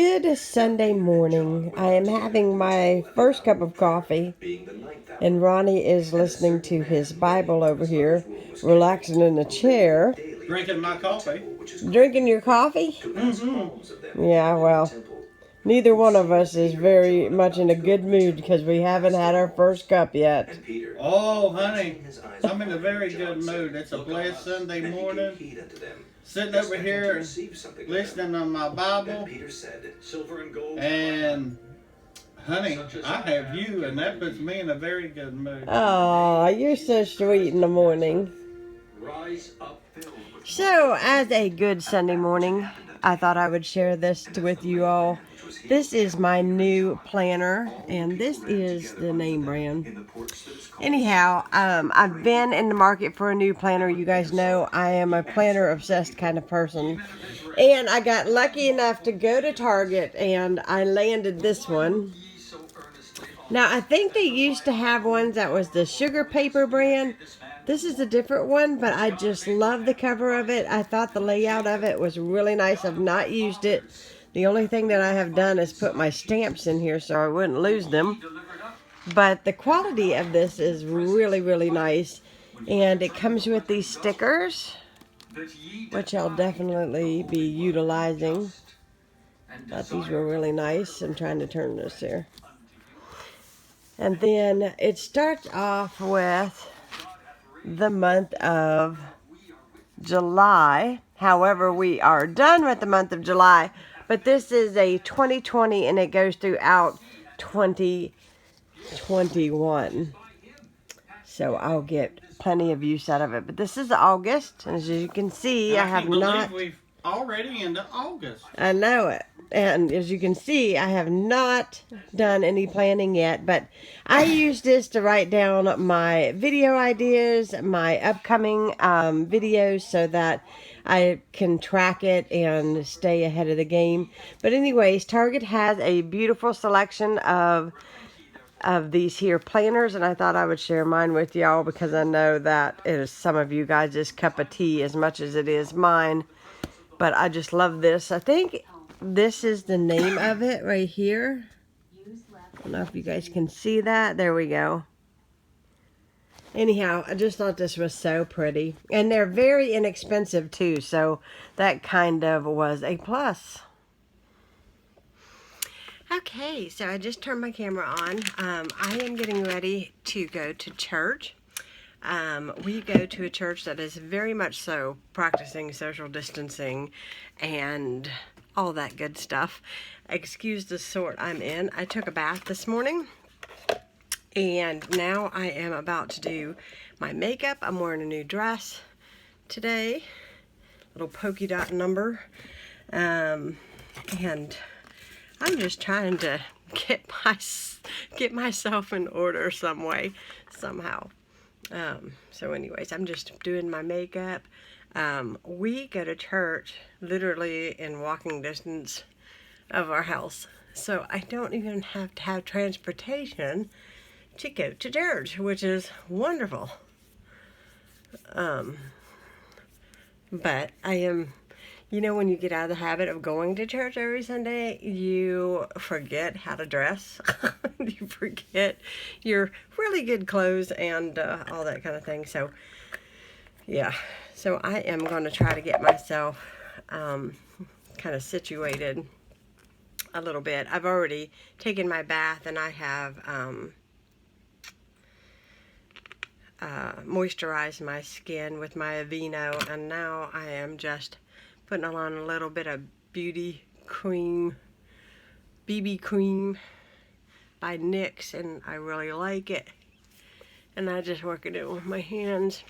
Good Sunday morning. I am having my first cup of coffee, and Ronnie is listening to his Bible over here, relaxing in a chair. Drinking my coffee. Drinking your coffee? Mm-hmm. Yeah, well, neither one of us is very much in a good mood because we haven't had our first cup yet. Oh, honey, I'm in a very good mood. It's a blessed Sunday morning. Sitting over here and listening to my Bible. And, honey, I have you, and that puts me in a very good mood. Oh, you're so sweet in the morning. So, as a good Sunday morning, I thought I would share this with you all. This is my new planner, and this is the name brand. Anyhow, I've been in the market for a new planner. You guys know I am a planner obsessed kind of person. And I got lucky enough to go to Target, and I landed this one. Now, I think they used to have ones that was the Sugar Paper brand. This is a different one, but I just love the cover of it. I thought the layout of it was really nice. I've not used it. The only thing that I have done is put my stamps in here so I wouldn't lose them. But the quality of this is really, really nice. And it comes with these stickers, which I'll definitely be utilizing. Thought these were really nice. I'm trying to turn this here. And then it starts off with the month of July. However, we are done with the month of July. But this is a 2020 and it goes throughout 2021. So I'll get plenty of use out of it. But this is August. And as you can see, I have not... We've already into August. I know it. And as you can see, I have not done any planning yet, but I use this to write down my video ideas, my upcoming videos, so that I can track it and stay ahead of the game. But anyways, Target has a beautiful selection of these here planners, and I thought I would share mine with y'all because I know that it is some of you guys' cup of tea as much as it is mine. But I just love this. I think this is the name of it right here. I don't know if you guys can see that. There we go. Anyhow, I just thought this was so pretty. And they're very inexpensive too, so that kind of was a plus. Okay, so I just turned my camera on. I am getting ready to go to church. We go to a church that is very much so practicing social distancing and all that good stuff. Excuse the sort I'm in. I took a bath this morning and now I am about to do my makeup. I'm wearing a new dress today, little polka dot number, and I'm just trying to get myself in order some way, somehow. So anyways, I'm just doing my makeup. We go to church literally in walking distance of our house. So I don't even have to have transportation to go to church, which is wonderful. But I am, you know, when you get out of the habit of going to church every Sunday, you forget how to dress. You forget your really good clothes and all that kind of thing. So, yeah. So I am going to try to get myself kind of situated a little bit. I've already taken my bath and I have moisturized my skin with my Aveeno. And now I am just putting on a little bit of BB cream by NYX, and I really like it. And I just work it in with my hands.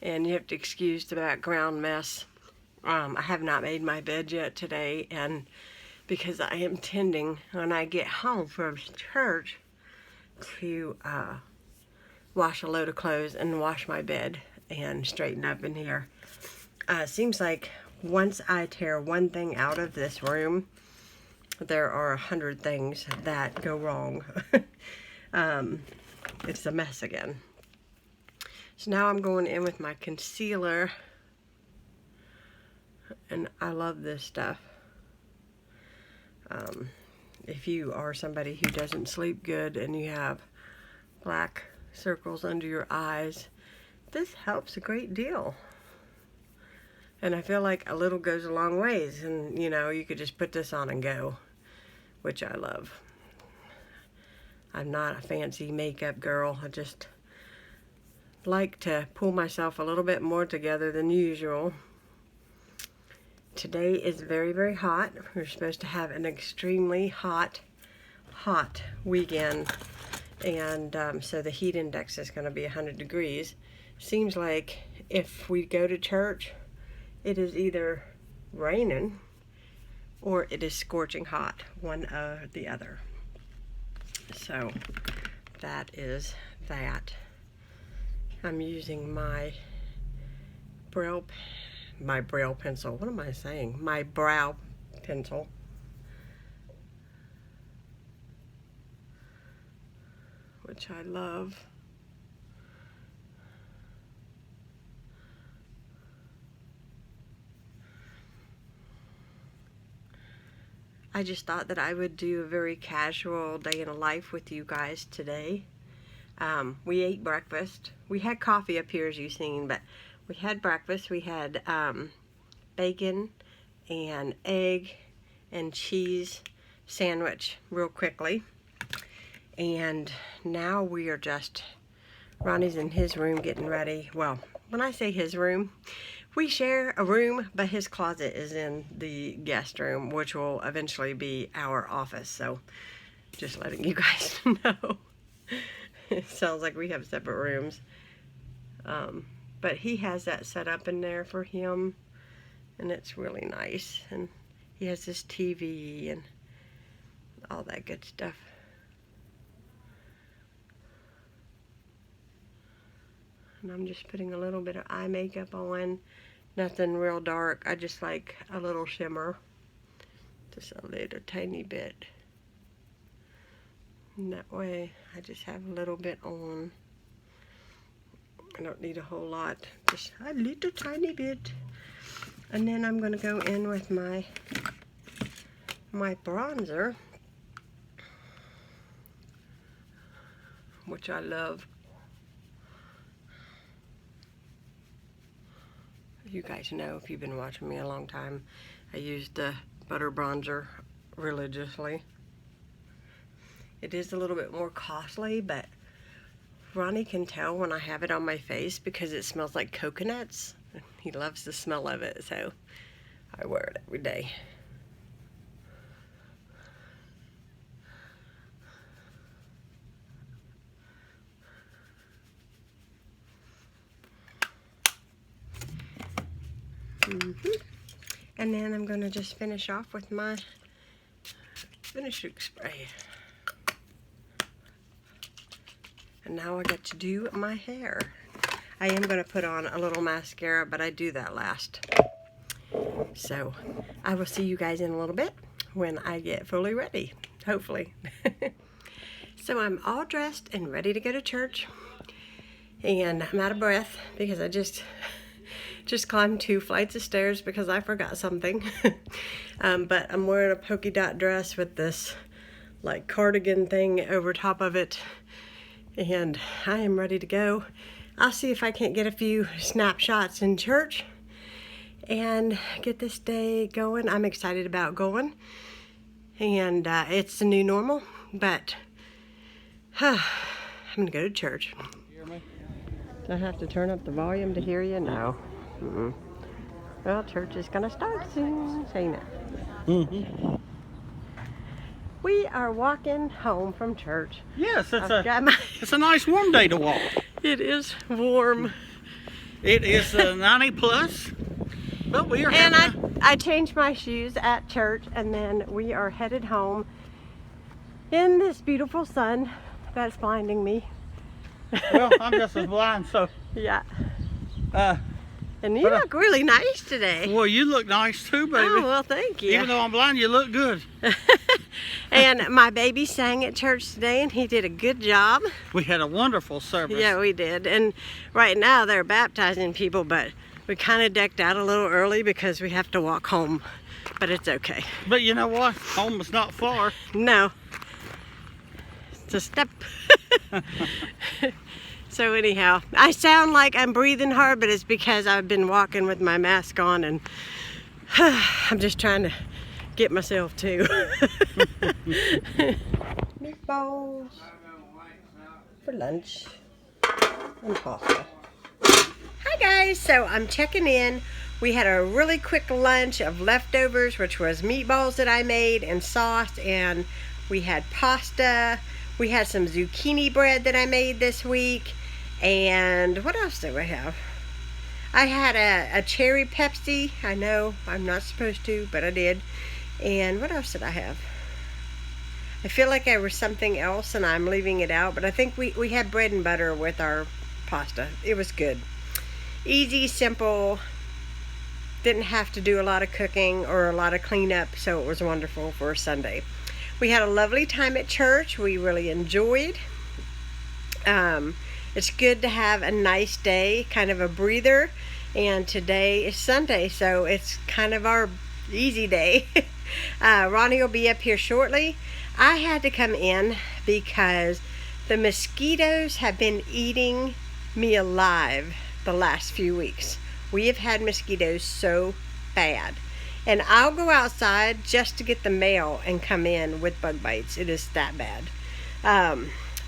And you have to excuse the background mess. I have not made my bed yet today, and because I am intending when I get home from church to wash a load of clothes and wash my bed and straighten up in here. Seems like once I tear one thing out of this room, there are 100 things that go wrong. it's a mess again. So now I'm going in with my concealer. And I love this stuff. If you are somebody who doesn't sleep good and you have black circles under your eyes, this helps a great deal. And I feel like a little goes a long ways, and you know, you could just put this on and go, which I love. I'm not a fancy makeup girl. I just like to pull myself a little bit more together than usual. Today is very, very hot. We're supposed to have an extremely hot weekend. And so the heat index is going to be 100 degrees. Seems like if we go to church, it is either raining or it is scorching hot, one or the other. So that is that. I'm using my brow pencil. What am I saying? My brow pencil. Which I love. I just thought that I would do a very casual day in a life with you guys today. We ate breakfast. We had coffee up here, as you've seen, but we had breakfast. We had bacon and egg and cheese sandwich real quickly. And now we are just, Ronnie's in his room getting ready. Well, when I say his room, we share a room, but his closet is in the guest room, which will eventually be our office. So just letting you guys know. It sounds like we have separate rooms. But he has that set up in there for him, and it's really nice. And he has this TV and all that good stuff. And I'm just putting a little bit of eye makeup on. Nothing real dark. I just like a little shimmer. Just a little tiny bit. And that way I just have a little bit on. I don't need a whole lot. Just a little tiny bit. And then I'm going to go in with my bronzer, which I love. You guys know, if you've been watching me a long time, I use the butter bronzer religiously. It is a little bit more costly, but Ronnie can tell when I have it on my face because it smells like coconuts. He loves the smell of it, so I wear it every day. And then I'm going to just finish off with my finishing spray. And now I get to do my hair. I am going to put on a little mascara, but I do that last. So I will see you guys in a little bit when I get fully ready, hopefully. So I'm all dressed and ready to go to church. And I'm out of breath because I just climbed 2 flights of stairs because I forgot something. But I'm wearing a polka dot dress with this like cardigan thing over top of it. And I am ready to go. I'll see if I can't get a few snapshots in church and get this day going. I'm excited about going. And it's the new normal, but I'm going to go to church. Hear me? Do I have to turn up the volume to hear you? No. Well, church is going to start soon, ain't it? We are walking home from church. Yes, it's a nice warm day to walk. It is warm. It is 90 plus, but we are And I changed my shoes at church, and then we are headed home in this beautiful sun that's blinding me. Well, I'm just as blind, so. Yeah. And you look really nice today. Well, you look nice too, baby. Oh, well, thank you. Even though I'm blind, you look good. And my baby sang at church today, and he did a good job. We had a wonderful service. Yeah, we did. And right now they're baptizing people, but we kind of decked out a little early because we have to walk home. But it's okay. But you know what? Home is not far. No. It's a step. So anyhow, I sound like I'm breathing hard, but it's because I've been walking with my mask on, and I'm just trying to get myself to. Meatballs for lunch and pasta. Hi guys, so I'm checking in. We had a really quick lunch of leftovers, which was meatballs that I made and sauce, and we had pasta. We had some zucchini bread that I made this week. And what else did we have? I had a cherry Pepsi. I know I'm not supposed to, but I did. And what else did I have? I feel like there was something else and I'm leaving it out, but I think we had bread and butter with our pasta. It was good. Easy, simple. Didn't have to do a lot of cooking or a lot of cleanup, so it was wonderful for a Sunday. We had a lovely time at church. We really enjoyed. It's good to have a nice day, kind of a breather, and today is Sunday, so it's kind of our easy day. Ronnie will be up here shortly. I had to come in because the mosquitoes have been eating me alive the last few weeks. We have had mosquitoes so bad. And I'll go outside just to get the mail and come in with bug bites. It is that bad.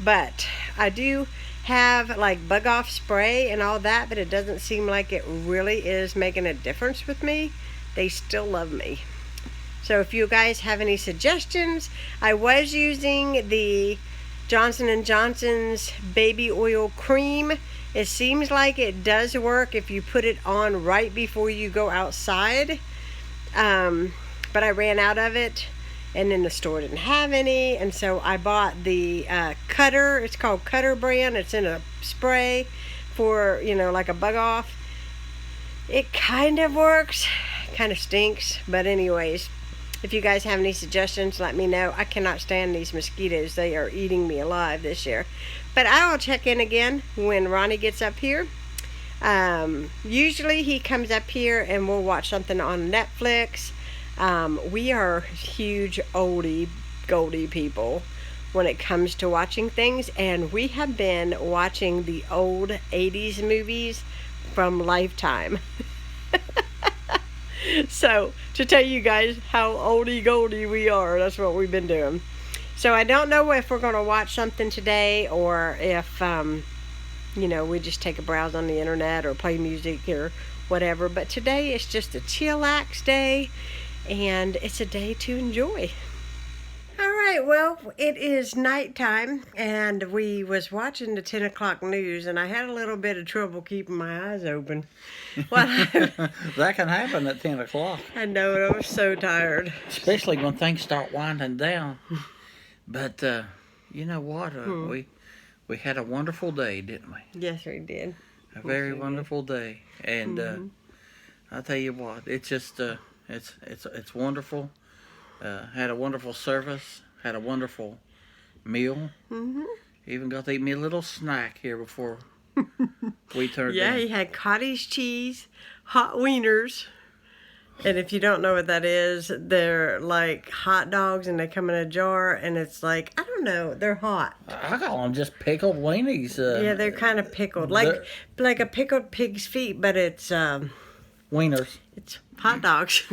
But I do have like bug off spray and all that, but it doesn't seem like it really is making a difference with me. They still love me. So if you guys have any suggestions, I was using the Johnson & Johnson's baby oil cream. It seems like it does work if you put it on right before you go outside. But I ran out of it, and then the store didn't have any, and so I bought the Cutter. It's called Cutter brand. It's in a spray for, you know, like a bug off. It kind of works, kind of stinks, but anyways, if you guys have any suggestions, let me know. I cannot stand these mosquitoes. They are eating me alive this year. But I will check in again when Ronnie gets up here. Usually he comes up here and we'll watch something on Netflix. We are huge oldie goldie people when it comes to watching things, and we have been watching the old 80s movies from Lifetime. So to tell you guys how oldie goldie we are, that's what we've been doing. So I don't know if we're going to watch something today, or if you know, we just take a browse on the internet or play music or whatever. But today is just a chillax day, and it's a day to enjoy. All right, well, it is nighttime, and we was watching the 10 o'clock news, and I had a little bit of trouble keeping my eyes open. Well, That can happen at 10 o'clock. I know, I was so tired. Especially when things start winding down. But you know what? We had a wonderful day, didn't we? Yes, we did. A very wonderful day. And I'll tell you what, it's just it's wonderful. Had a wonderful service. Had a wonderful meal. Even got to eat me a little snack here before we turned Yeah, in. he had cottage cheese, hot wieners. And if you don't know what that is, they're like hot dogs, and they come in a jar, and it's like, I don't know, they're hot. I call them just pickled weenies. Yeah, they're kind of pickled, like a pickled pig's feet, but it's Wieners. it's hot dogs.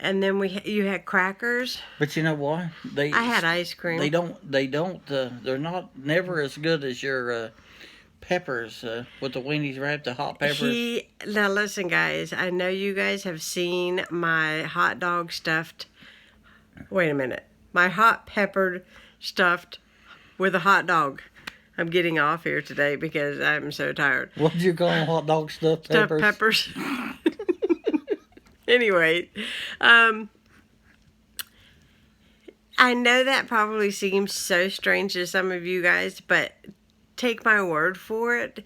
And then you had crackers. But you know what? I had ice cream. They're not never as good as your peppers with the weenies wrapped, the hot peppers. Now listen, guys. I know you guys have seen my hot dog stuffed. Wait a minute. My hot peppered stuffed with a hot dog. I'm getting off here today because I'm so tired. What did you call them? Hot dog stuffed peppers? Stuffed peppers. Anyway, I know that probably seems so strange to some of you guys, but take my word for it.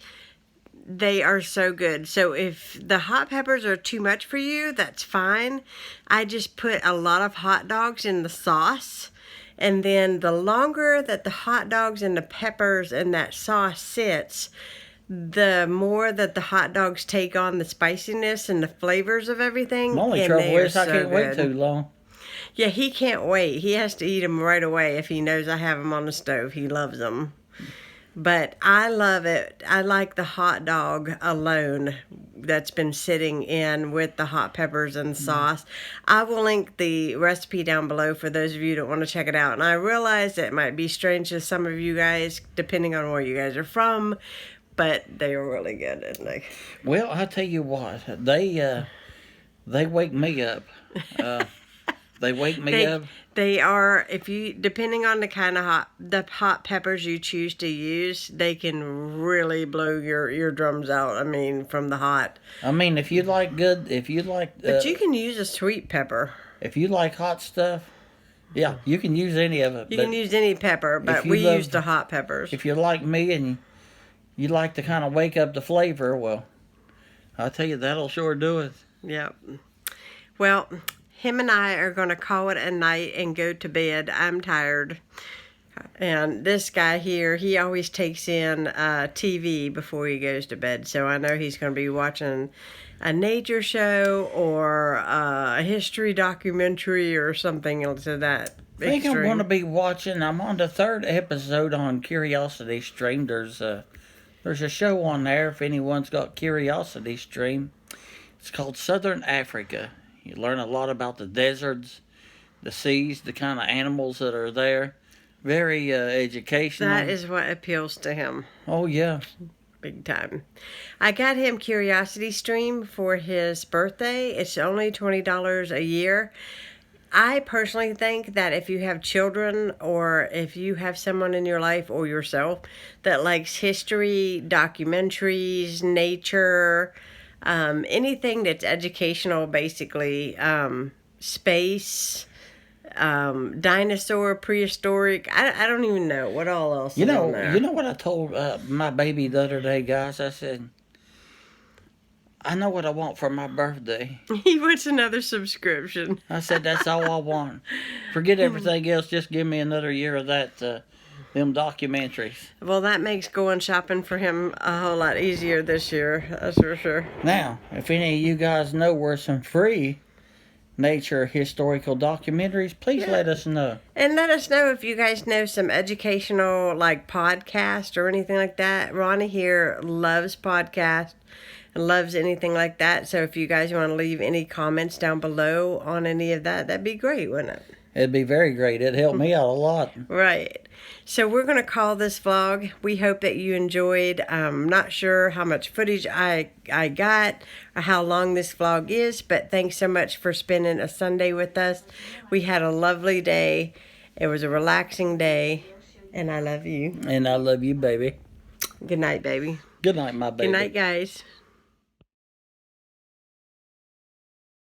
they are so good. So if the hot peppers are too much for you, that's fine. I just put a lot of hot dogs in the sauce. And then the longer that the hot dogs and the peppers and that sauce sits, the more that the hot dogs take on the spiciness and the flavors of everything. My only and trouble they are is I so can't wait good. too long. Yeah, he can't wait. He has to eat them right away if he knows I have them on the stove. He loves them. But I love it. I like the hot dog alone that's been sitting in with the hot peppers and sauce. I will link the recipe down below for those of you that want to check it out. And I realize it might be strange to some of you guys, depending on where you guys are from, but they are really good, aren't they? Well, I tell you what, they wake me up. They wake me up. They are, if you, depending on the kind of hot peppers you choose to use, they can really blow your eardrums out. I mean, from the hot. I mean, if you like But you can use a sweet pepper. if you like hot stuff, yeah, you can use any of it. You can use any pepper, but we use the hot peppers. If you're like me and you like to kind of wake up the flavor, well, I'll tell you, that'll sure do it. Yep. Well, him and I are going to call it a night and go to bed. I'm tired. And this guy here, he always takes in TV before he goes to bed. So I know he's going to be watching a nature show or a history documentary or something to that I think I'm extreme. going to be watching. I'm on the 3rd episode on Curiosity Stream. There's a show on there if anyone's got Curiosity Stream. It's called Southern Africa. You learn a lot about the deserts, the seas, the kind of animals that are there. Very educational. That is what appeals to him. Oh, yeah. Big time. I got him Curiosity Stream for his birthday. It's only $20 a year. I personally think that if you have children or if you have someone in your life or yourself that likes history, documentaries, nature, anything that's educational, basically, space, dinosaur, prehistoric, I don't even know what all else You is know, on there. you know what I told my baby the other day, guys? I said, I know what I want for my birthday. He wants another subscription. I said, that's all I want. Forget everything else. Just give me another year of that, them documentaries. Well, that makes going shopping for him a whole lot easier this year. That's for sure. Now, if any of you guys know where some free nature historical documentaries, please let us know. And let us know if you guys know some educational, like, podcast or anything like that. Ronnie here loves podcasts and loves anything like that. So if you guys want to leave any comments down below on any of that, that'd be great, wouldn't it? It'd be very great. It'd help me out a lot. Right. So we're going to call this vlog. We hope that you enjoyed. I'm not sure how much footage I got or how long this vlog is, but thanks so much for spending a Sunday with us. We had a lovely day. It was a relaxing day, and I love you. And I love you, baby. Good night, baby. Good night, my baby. Good night, guys.